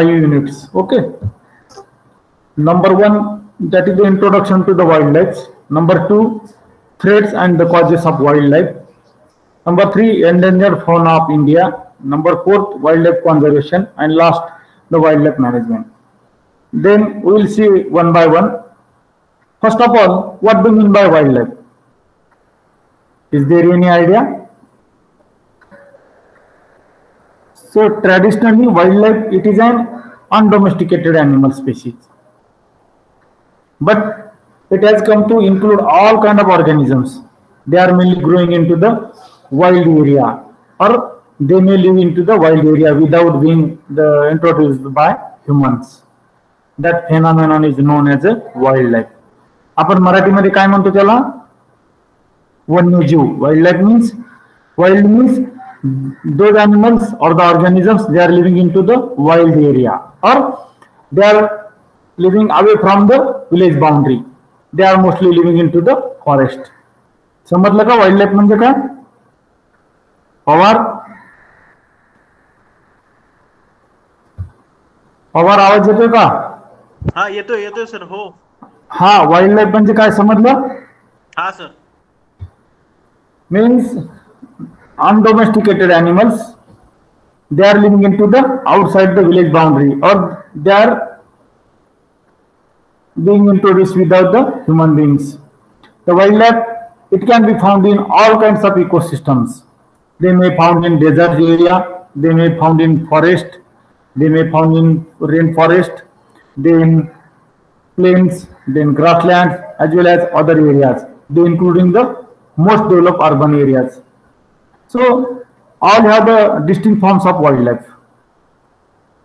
units. Okay. Number one, that is the introduction to the wildlife. Number two, threats and the causes of wildlife. Number three, endangered fauna of India. Number four, wildlife conservation, and last, the wildlife management. Then we will see one by one. First of all, what do you mean by wildlife? Is there any idea? So traditionally, wildlife, it is an undomesticated animal species, but it has come to include all kind of organisms. They are mainly growing into the wild area, or they may live into the wild area without being introduced by humans. That phenomenon is known as a wildlife. आपण मराठीमध्ये काय म्हणतो त्याला? वन्यजीव. Wildlife means, wild means those animals or the organisms, they are living into the wild area, or they are living away from the village boundary. They are mostly living into the forest. समजलं का wildlife म्हणजे काय? पवार आवाज येतोय का? हा, येतोय sir. हो. हा, वाईल्डलाईफ म्हणजे काय समजलं? हा sir. Means undomesticated animals, they are living into the outside the village boundary, or they are being introduced without the human beings. The wildlife, it can be found in all kinds of ecosystems. They may found in desert area, they may found in forest, they may found in rainforest, then plains, then grasslands, as well as other areas, they including the most developed urban areas. So all have the distinct forms of wildlife.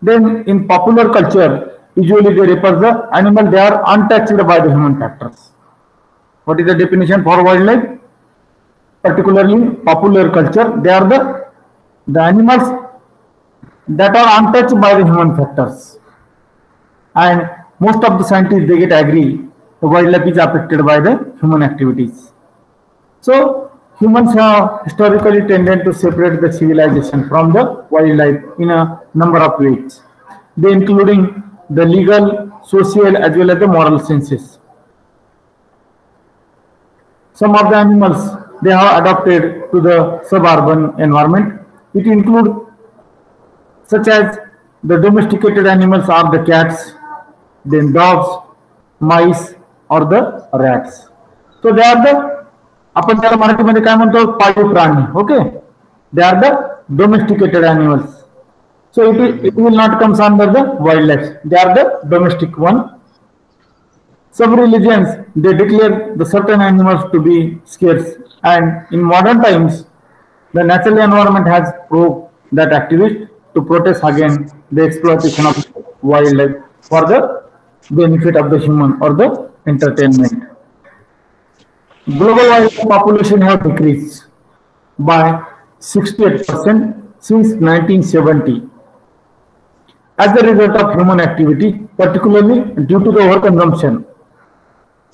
Then in popular culture, usually they refer the animal, they are untouched by the human factors. What is the definition for wildlife? Particularly popular culture, they are the animals that are untouched by the human factors. And most of the scientists, they get agree the wildlife is affected by the human activities. So humans have historically tended to separate the civilization from the wildlife in a number of ways. They including the legal, social, as well as the moral senses. Some of the animals, they have adapted to the suburban environment. It includes such as the domesticated animals are the cats, then dogs, mice, or the rats. So they are the, आपण त्याला मराठीमध्ये काय म्हणतो, पाळीव प्राणी. Okay, they are the domesticated animals. So it will not come under the wildlife. They are the domestic one. Some religions, they declare the certain animals to be scarce, and in modern times, the natural environment has proved that activists to protest against the exploitation of wildlife for the benefit of the human or the entertainment. Global wildlife population have decreased by 68% since 1970 as a result of human activity, particularly due to the overconsumption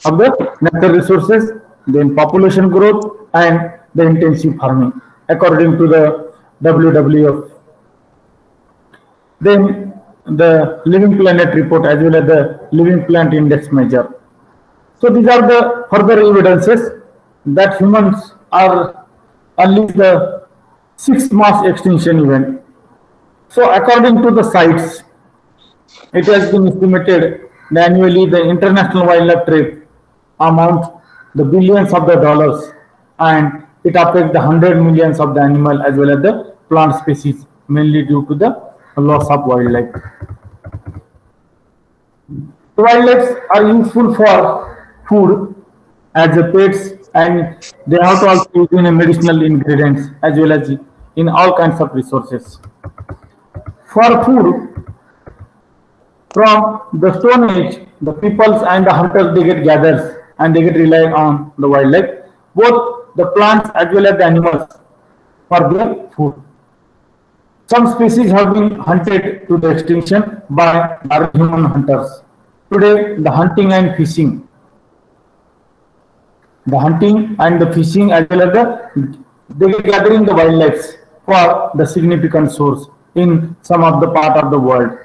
of the natural resources, then population growth, and the intensive farming, according to the WWF. Then the Living Planet report, as well as the Living Planet Index measure. So these are the further evidences that humans are unleashed the sixth mass extinction event. So according to the sites, it has been estimated that annually the international wildlife trade amounts the billions of the dollars, and it affects the 100 millions of the animal as well as the plant species, mainly due to the loss of wildlife. The wildlife are useful for food as a pets, and they have to also use in a medicinal ingredients as well as in all kinds of resources. For food, from the Stone Age, the peoples and the hunters, they get gathered and they get rely on the wildlife, both the plants as well as the animals, for their food. Some species have been hunted to the extinction by human hunters. Today, the hunting and fishing, as well as they get gathering the wildlife for the significant source in some of the part of the world.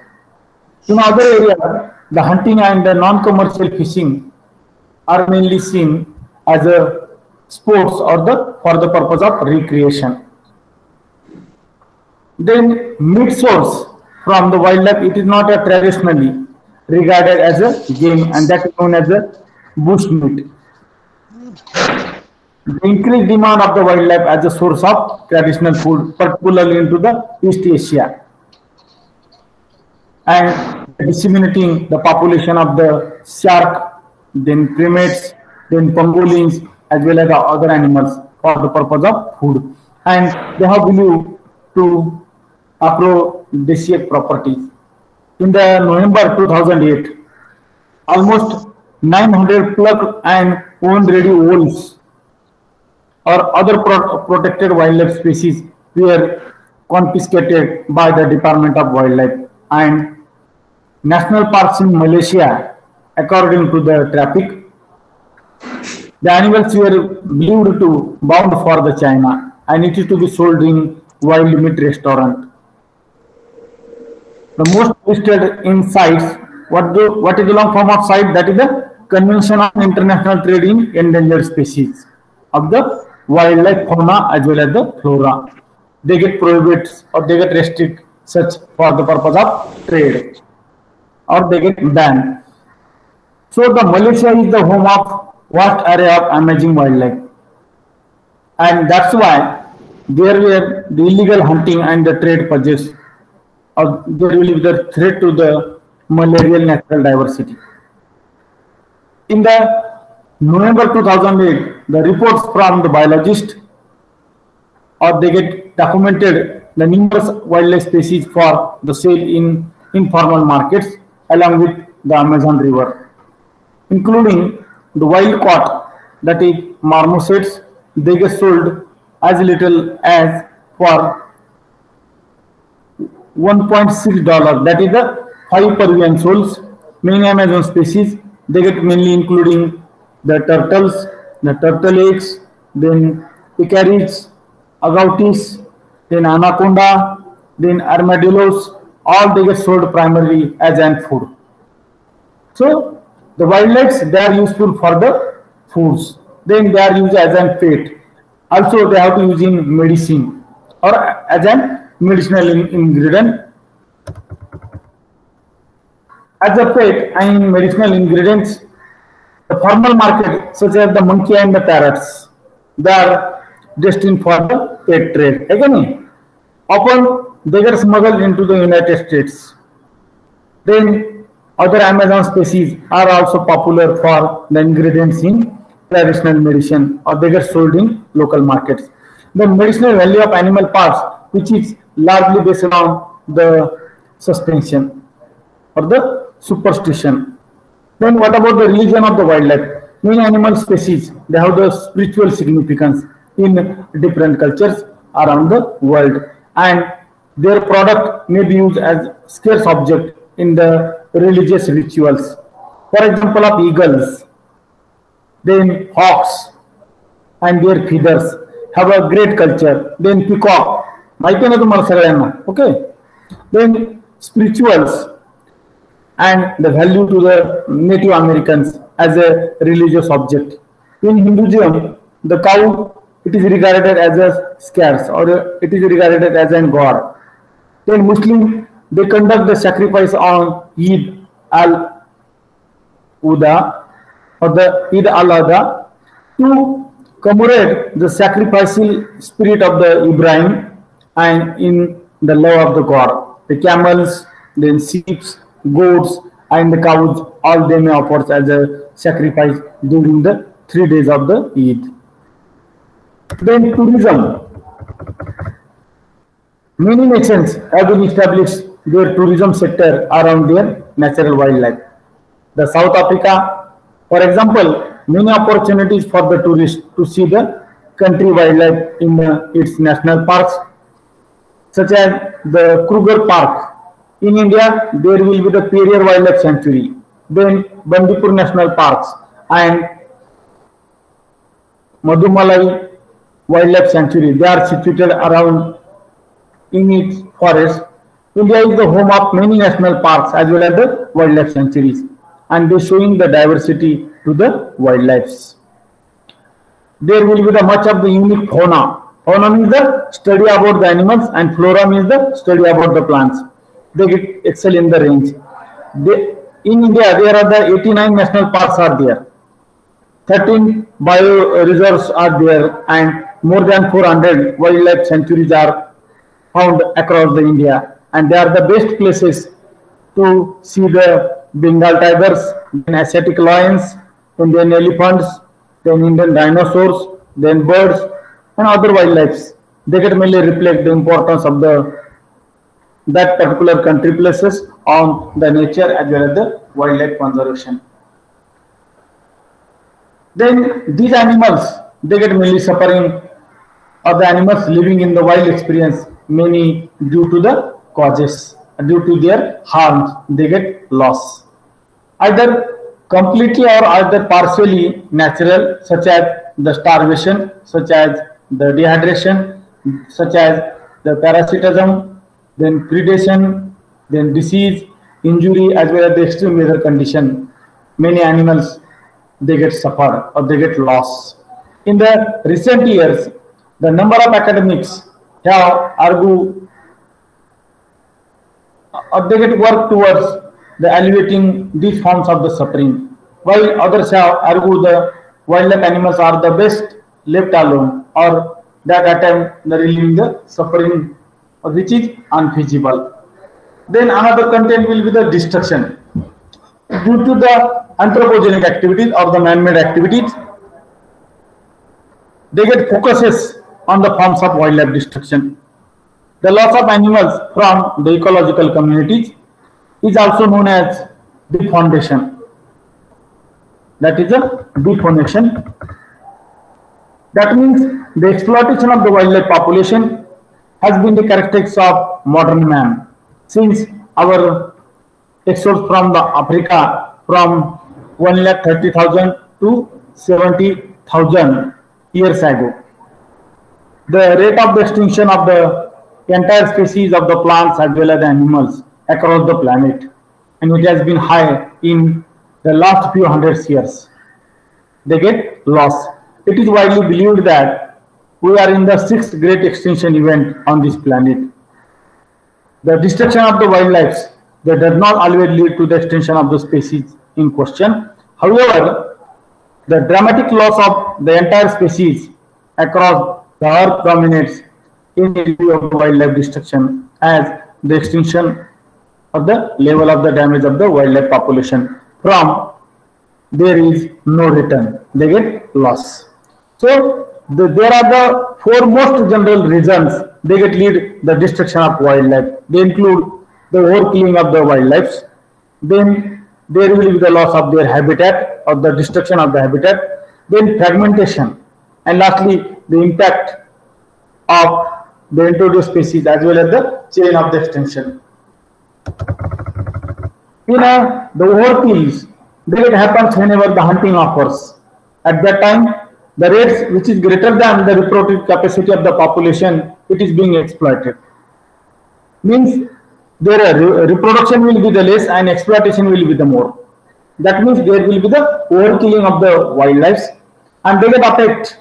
In other areas, the hunting and the non-commercial fishing are mainly seen as a sports or the for the purpose of recreation. Then meat source from the wildlife, it is not a traditionally regarded as a game, and that is known as a bush meat. The increased demand of the wildlife as a source of traditional food, particularly into the East Asia, and disseminating the population of the shark, then primates, then pangolins, as well as the other animals for the purpose of food. And they have believed to aphrodisiac properties. In the November 2008, almost 900 plucked and owned ready wolves or other protected wildlife species were confiscated by the Department of Wildlife and national parks in Malaysia. According to the traffic, the animals were believed to bound for the China, and it is to be sold in wild meat restaurant. The most listed in sites, what is the long form of site? That is the Convention on International Trade in Endangered Species of the wildlife fauna as well as the flora. They get prohibit or they get restrict such for the purpose of trade, or they get banned. So the Malaysia is the home of vast array of amazing wildlife, and that's why there were the illegal hunting and the trade purchase, or there will be the threat to the malarial natural diversity. In the November 2008, the reports from the biologists, or they get documented the numerous wildlife species for the sale in informal markets along with the Amazon River, including the wild caught, that is marmosets. They get sold as little as for $1.6, that is the 5 Peruvian sols. Many Amazon species, they get mainly including the turtles, the turtle eggs, then pecarids, agoutis, then anaconda, then armadillos, all they get sold primarily as ant food. So the wildlife, they are useful for the foods. Then they are used as an fat. Also they have to use in medicine or as an medicinal ingredient. As a fat and medicinal ingredients, the formal market such as the monkey and the parrots, they are destined for the pet trade. Again, often they get smuggled into the United States. Then other Amazon species are also popular for the ingredients in traditional medicine, or they get sold in local markets. The medicinal value of animal parts, which is largely based on the suspension or the superstition. Then what about the religion of the wildlife? Many animal species, they have the spiritual significance in different cultures around the world, and their product may be used as scarce object in the religious rituals. For example, of eagles, then hawks and their feathers have a great culture. Then peacock, okay. Then spirituals and the value to the Native Americans as a religious object. In Hinduism, the cow, it is regarded as a scarce, or it is regarded as a god. Then Muslim, they conduct the sacrifice on Eid al-Adha or the Eid al-Adha to commemorate the sacrificial spirit of the Ibrahim and in the love of the God. The camels, then sheep, goats, and the cows, all they may offer as a sacrifice during the 3 days of the Eid. Then tourism. Many nations have been established their tourism sector around their natural wildlife. The South Africa, for example, many opportunities for the tourists to see the country wildlife in its national parks, such as the Kruger Park. In India, there will be the Periyar Wildlife Sanctuary, then Bandipur National Parks and Madumalai Wildlife Sanctuary. They are situated around in its forest. India is the home of many national parks as well as the wildlife sanctuaries, and they showing the diversity to the wildlife. There will be the much of the unique fauna. Fauna means the study about the animals, and flora means the study about the plants. They get excel in the range. In India, there are the 89 national parks are there, 13 bio reserves are there, and more than 400 wildlife sanctuaries are found across the India, and they are the best places to see the Bengal tigers, then Asiatic lions, Indian elephants, then Indian dinosaurs, then birds and other wildlife. They can mainly reflect the importance of that particular country places on the nature as well as the wildlife conservation. Then these animals, they get mainly suffering, or the animals living in the wild experience many due to the causes, due to their harms, they get loss. Either completely or either partially natural, such as the starvation, such as the dehydration, such as the parasitism, then predation, then disease, injury, as well as the extreme weather condition. Many animals, they get suffered or they get lost. In the recent years, the number of academics have argued or they get work towards the alleviating these forms of the suffering, while others have argued the wildlife animals are the best left alone, or that attempt the relieving the suffering, which is unfeasible. Then another content will be the destruction due to the anthropogenic activities or the man-made activities. They get focuses on the forms of wildlife destruction. The loss of animals from the ecological communities is also known as defaunation. That is a defaunation. That means the exploitation of the wildlife population has been the characteristics of modern man since our exodus from the Africa from 1,30,000 to 70,000 years ago. The rate of the extinction of the entire species of the plants as well as the animals across the planet, and it has been high in the last few hundred years. They get lost. It is widely believed that we are in the 6th great extinction event on this planet. The destruction of the wildlife that does not always lead to the extinction of the species in question. However, the dramatic loss of the entire species across the earth dominates in the review of wildlife destruction as the extinction of the level of the damage of the wildlife population from there is no return. They get loss. So there are the 4 most general reasons they get lead the destruction of wildlife. They include the overkilling of the wildlife, then there will be the loss of their habitat or the destruction of the habitat, then fragmentation, and lastly the impact of the introduced species as well as the chain of the extinction. The overkills, that happens whenever the hunting occurs. At that time, the rates which is greater than the reproductive capacity of the population, it is being exploited. Means their reproduction will be the less and exploitation will be the more. That means there will be the overkilling of the wildlife, and they get affected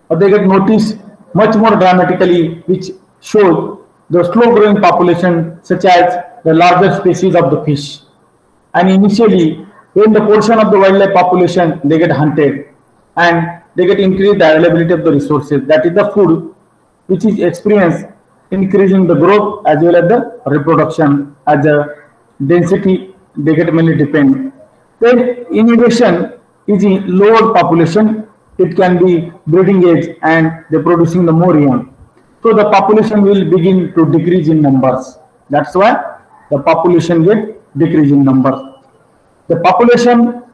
or they get noticed much more dramatically, which shows the slow growing population such as the larger species of the fish. And initially, when the portion of the wildlife population they get hunted and they get increased the availability of the resources, that is the food, which is experienced increasing the growth as well as the reproduction as the density they get mainly depend. Then innovation is in lower population, it can be breeding age and they producing the more young. So the population will begin to decrease in numbers. That's why the population will decrease in numbers. The population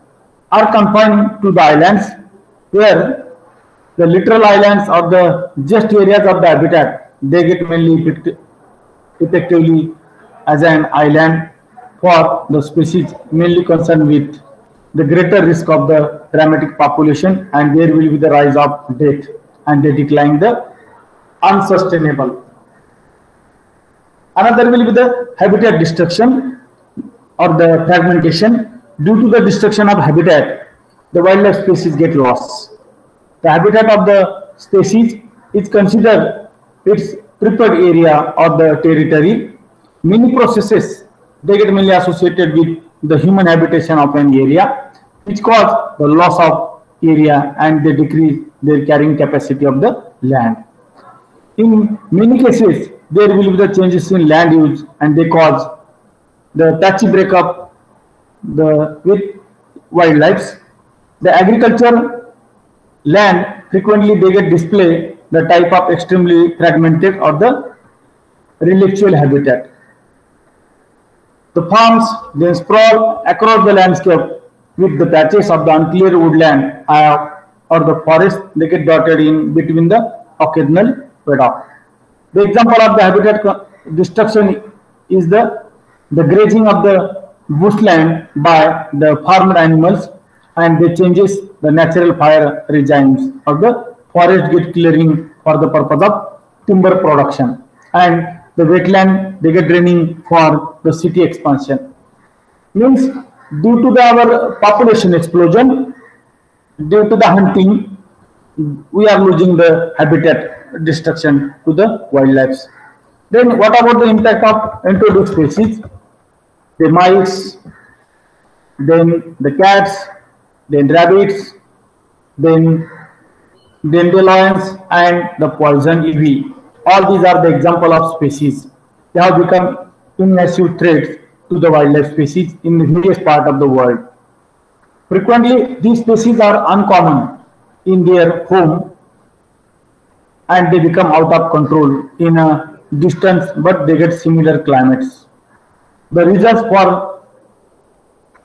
are confined to the islands where the littoral islands or the just areas of the habitat, they get mainly effectively as an island for the species mainly concerned with the greater risk of the dramatic population, and there will be the rise of death and they decline the unsustainable. Another will be the habitat destruction or the fragmentation. Due to the destruction of habitat, the wildlife species get lost. The habitat of the species is considered its preferred area or the territory. Many processes they get mainly associated with the human habitation of an area, which cause the loss of area and they decrease their carrying capacity of the land. In many cases, there will be the changes in land use and they cause the patchy breakup with wildlife. The agriculture land frequently they get display the type of extremely fragmented or the relictual habitat. The farms then sprawl across the landscape with the patches of the unclear woodland or the forest they get dotted in between the occasional paddock. The example of the habitat destruction is the grazing of the bushland by the farmed animals and they changes the natural fire regimes of the forest get clearing for the purpose of timber production and the wetland they get draining for the city expansion. Means due to our population explosion, due to the hunting, we are losing the habitat destruction to the wildlife. Then what about the impact of introduced species? The mice, then the cats, then rabbits, then dandelions and the poison ivy. All these are the example of species. They have become invasive threats to the wildlife species in the various part of the world. Frequently, these species are uncommon in their home and they become out of control in a distance, but they get similar climates. The reasons for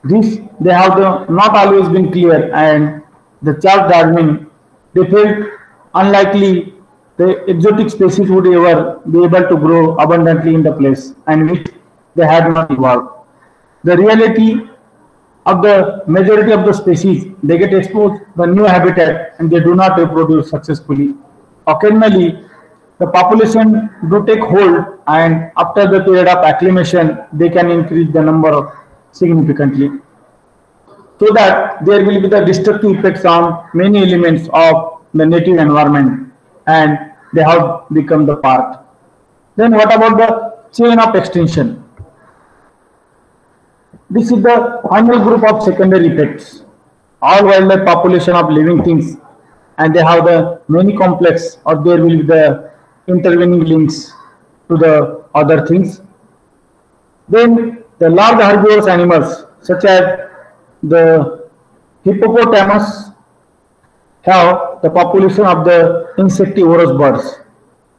this they have not always been clear, and the Charles Darwin they felt unlikely the exotic species would ever be able to grow abundantly in the place and which they had not evolved. The reality of the majority of the species they get exposed to the new habitat and they do not reproduce successfully. Occasionally, the population do take hold and after the period of acclimation they can increase the number significantly. So that there will be the destructive effects on many elements of the native environment and they have become the part. Then what about the chain of extinction? This is the final group of secondary effects. All wildlife population of living things and they have the many complex or there will be the intervening links to the other things. Then the large herbivorous animals such as the hippopotamus have the population of the insectivorous birds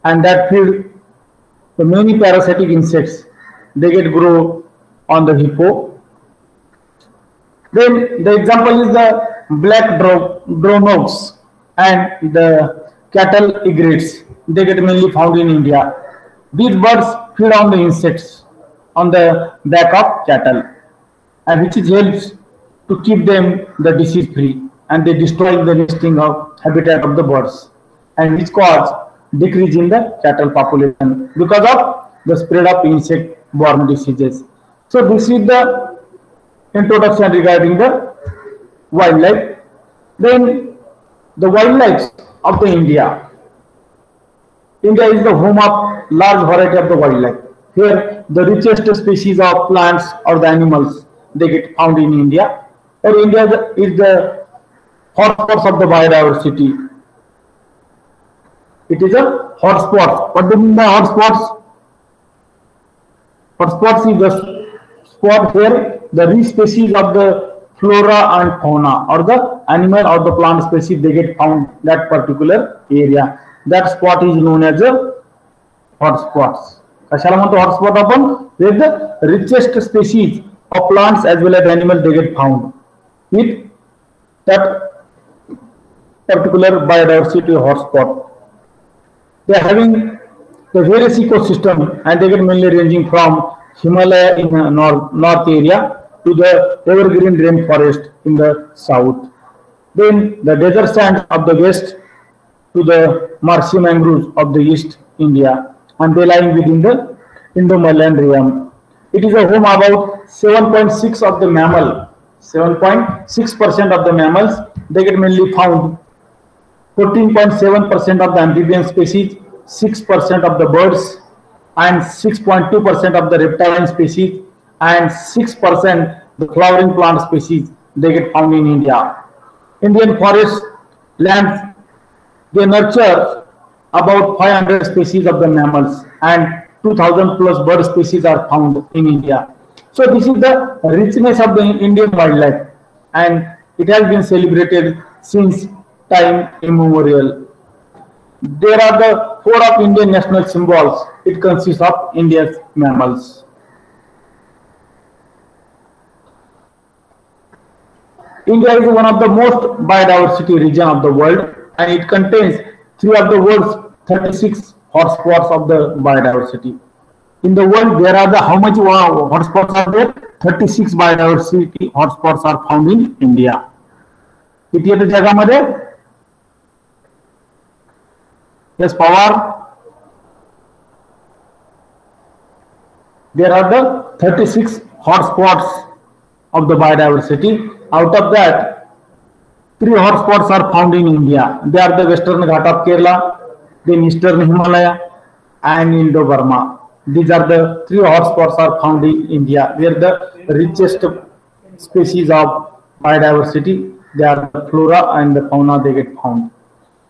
and that feed the many parasitic insects. They get grow on the hippo. Then the example is the black dronoes and the cattle egrets. They get mainly found in India. These birds feed on the insects on the back of cattle and which helps to keep them the disease free and they destroy the nesting of habitat of the birds and which cause decrease in the cattle population because of the spread of insect borne diseases. So this is the introduction regarding the wildlife. Then the wildlife of the India. India is the home of large variety of the wildlife. Here the richest species of plants or the animals they get found in India. Or India is the hotspot of the biodiversity. It is a hotspot. What do you mean by hotspots? Hotspots is the spot where the rich species of the flora and fauna or the animal or the plant species they get found that particular area. That spot is known as a hotspots. कशाला म्हणतो hotspot आपण? Where the richest species of plants as well as animals they get found with that particular biodiversity hotspot. They are having the various ecosystem and they get mainly ranging from Himalaya in north area to the evergreen rainforest in the south. Then the desert sands of the west to the marshy mangroves of the east India and they lie within the Indo-Malayan realm. It is a home about 7.6 of the mammal, 7.6% of the mammals. They get mainly found. 14.7% of the amphibian species, 6% of the birds, and 6.2% of the reptilian species, and 6% the flowering plant species. They get found in India. Indian forest lands, they nurture about 500 species of the mammals, and 2000 plus bird species are found in India. So this is the richness of the Indian wildlife, and it has been celebrated since time immemorial. There are the four of Indian national symbols. It consists of India's mammals. India is one of the most biodiversity region of the world, and it contains three of the world's 36 hotspots of the biodiversity. In the world, there are the how much hotspots are there? 36 biodiversity hotspots are found in India. किती येते जगामध्ये? Yes, Pawar. There are the 36 hotspots of the biodiversity. Out of that, 3 hotspots are found in India. They are the Western Ghat of Kerala, then Eastern Himalaya, and Indo-Burma. These are the 3 hotspots are found in India, where the richest species of biodiversity, they are the flora and the fauna they get found.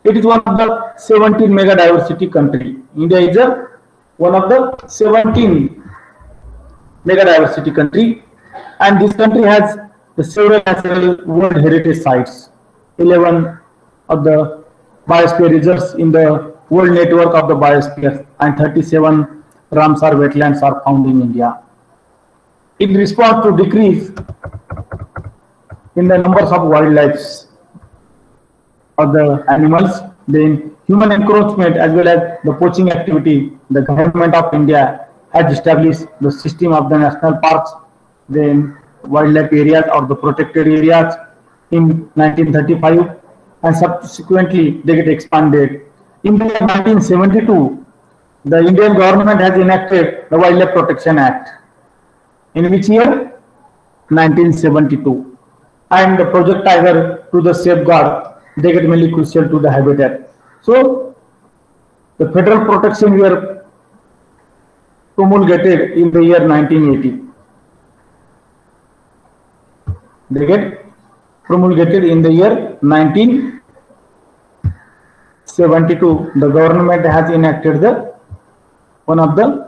It is one of the 17 mega diversity country. India is one of the 17 mega diversity country, and this country has the several natural world heritage sites. 11 of the biosphere reserves in the world network of the biosphere, and 37 Ramsar wetlands are found in India. In response to decrease in the numbers of wildlife of the animals, then human encroachment as well as the poaching activity, the government of India has established the system of the national parks, then wildlife areas or the protected areas in 1935, and subsequently they get expanded. In the year 1972, the Indian government has enacted the Wildlife Protection Act. In which year? 1972. And the Project Tiger to the safeguard, they get mainly crucial to the habitat. So the federal protection were promulgated in the year 1980. They get promulgated in the year 1972. The government has enacted the one of the